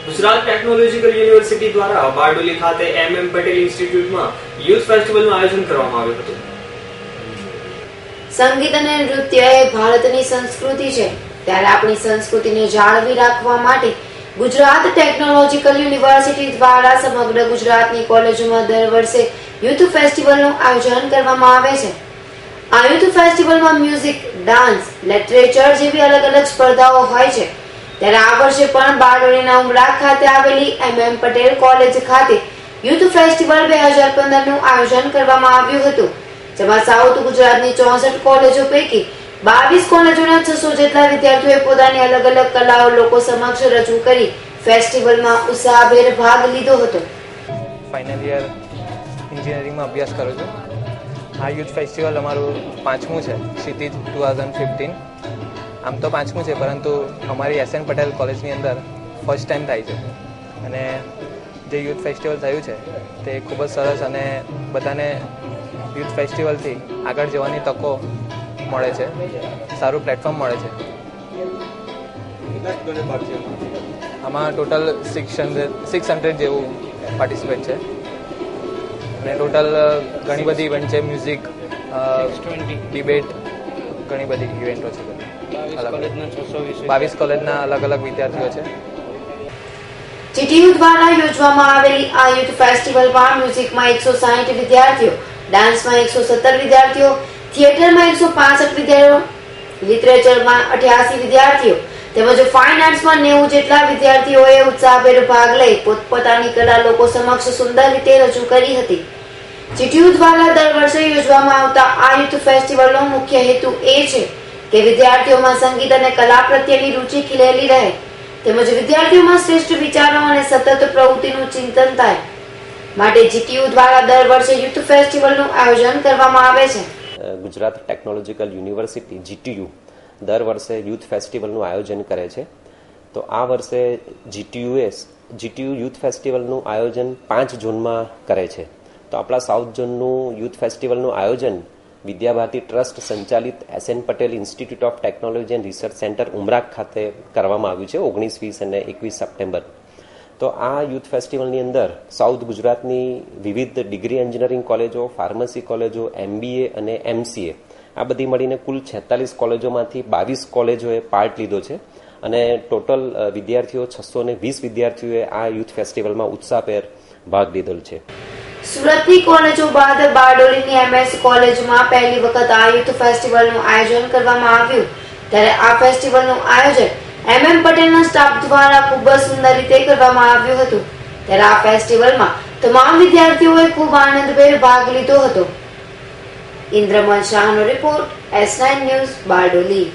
Gujarat technological university દ્વારા બારડોલી ખાતે MM Patel ઇન્સ્ટિટ્યૂટમાં youth ફેસ્ટિવલનું આયોજન કરવામાં આવ્યું હતું. સંગીત અને નૃત્ય એ ભારતની સંસ્કૃતિ છે, ત્યારે આપણી સંસ્કૃતિને જાળવી રાખવા માટે ગુજરાત ટેકનોલોજીકલ યુનિવર્સિટી દ્વારા સમગ્ર ગુજરાતની કોલેજોમાં દર વર્ષે યુથ ફેસ્ટિવલનું આયોજન કરવામાં આવે છે. આ યુથ ફેસ્ટિવલમાં મ્યુઝિક, ડાન્સ, લિટરેચર જેવી અલગ અલગ સ્પર્ધાઓ હોય છે. ત્યારે આ વર્ષે પણ બારડોલીના ઉમરા ખાતે આવેલી MM પટેલ કોલેજ ખાતે યુથ ફેસ્ટિવલ 2015નું આયોજન કરવામાં આવ્યું હતું, જેમાં સાઉથ ગુજરાતની 64 કોલેજો પૈકી 22 કોલેજોના 600 જેટલા વિદ્યાર્થીઓએ પોતાની અલગ અલગ કલાઓ લોકો સમક્ષ રજૂ કરી ફેસ્ટિવલમાં ઉત્સાહભેર ભાગ લીધો હતો. ફાઇનલ યર એન્જિનિયરિંગમાં અભ્યાસ કરું છું. આ યુથ ફેસ્ટિવલ અમારું 5મું છે, ક્ષિતિજ 2015. આમ તો 5મું છે, પરંતુ અમારી SM પટેલ કોલેજની અંદર ફર્સ્ટ ટાઈમ થાય છે. અને જે યુથ ફેસ્ટિવલ થયું છે તે ખૂબ જ સરસ અને બધાને યુથ ફેસ્ટિવલથી આગળ જવાની તકો મળે છે, સારું પ્લેટફોર્મ મળે છે. આમાં ટોટલ 600 જેવું પાર્ટિસિપેટ છે અને ટોટલ ઘણી બધી ઇવેન્ટ છે, મ્યુઝિક, ડિબેટ, ઘણી બધી ઇવેન્ટો છે. 22 કોલેજના અલગ અલગ વિદ્યાર્થીઓ છે. GTU દ્વારા યોજવામાં આવેલી આ યુથ ફેસ્ટિવલમાં મ્યુઝિકમાં 160 વિદ્યાર્થીઓ, ડાન્સમાં 117 વિદ્યાર્થીઓ, થિયેટરમાં 165 વિદ્યાર્થીઓ, લિટરેચરમાં 88 વિદ્યાર્થીઓ તેમજ ફાઇન આર્ટ્સમાં 90 જેટલા વિદ્યાર્થીઓએ ઉત્સાહભેર ભાગ લઈ પોતપોતાની કલા લોકો સમક્ષ સુંદર રીતે રજૂ કરી હતી. GTU દ્વારા દર વર્ષે યોજવામાં આવતા આ યુથ ફેસ્ટિવલનો મુખ્ય હેતુ એ છે કે વિદ્યાર્થીઓમાં સંગીત અને કલા પ્રત્યેની રુચિ ખીલેલી રહે તેમજ વિદ્યાર્થીઓમાં શ્રેષ્ઠ વિચારો અને સતત પ્રવૃત્તિનું ચિંતન થાય માટે GTU દ્વારા દર વર્ષે યુથ ફેસ્ટિવલનું આયોજન કરવામાં આવે છે. ગુજરાત ટેકનોલોજીકલ યુનિવર્સિટી GTU દર વર્ષે યુથ ફેસ્ટિવલનું આયોજન કરે છે. તો આ વર્ષે GTU યુથ ફેસ્ટિવલનું આયોજન 5 ઝોનમાં કરે છે. તો આપણા સાઉથ ઝોનનું યુથ ફેસ્ટિવલનું આયોજન વિદ્યાભારતી ટ્રસ્ટ સંચાલિત SM Patel institute of technology and research centre Umrakh ખાતે કરવામાં આવ્યું છે 19, 20 અને 21 સપ્ટેમ્બર. તો આ યુથ ફેસ્ટિવલની અંદર સાઉથ ગુજરાતની વિવિધ ડિગ્રી એન્જિનિયરિંગ કોલેજો, ફાર્મસી કોલેજો, MBA અને MCA આ બધી મળીને કુલ 46 કોલેજોમાંથી 22 કોલેજોએ પાર્ટ લીધો છે અને ટોટલ વિદ્યાર્થીઓ 620 વિદ્યાર્થીઓએ આ યુથ ફેસ્ટિવલમાં ઉત્સાહભેર ભાગ લીધેલ છે. સુરતની કોલેજો બાદ બારડોલીની MS કોલેજમાં પહેલી વખત આ યુથ ફેસ્ટિવલનું આયોજન કરવામાં આવ્યું, ત્યારે આ ફેસ્ટિવલનું આયોજન MM પટેલના સ્ટાફ દ્વારા ખૂબ જ સુંદર રીતે કરવામાં આવ્યું હતું. ત્યારે આ ફેસ્ટિવલમાં તમામ વિદ્યાર્થીઓએ ખૂબ આનંદભેર ભાગ લીધો હતો. ઇન્દ્રમલ શાહનો રિપોર્ટ, S9 ન્યૂઝ, બારડોલી.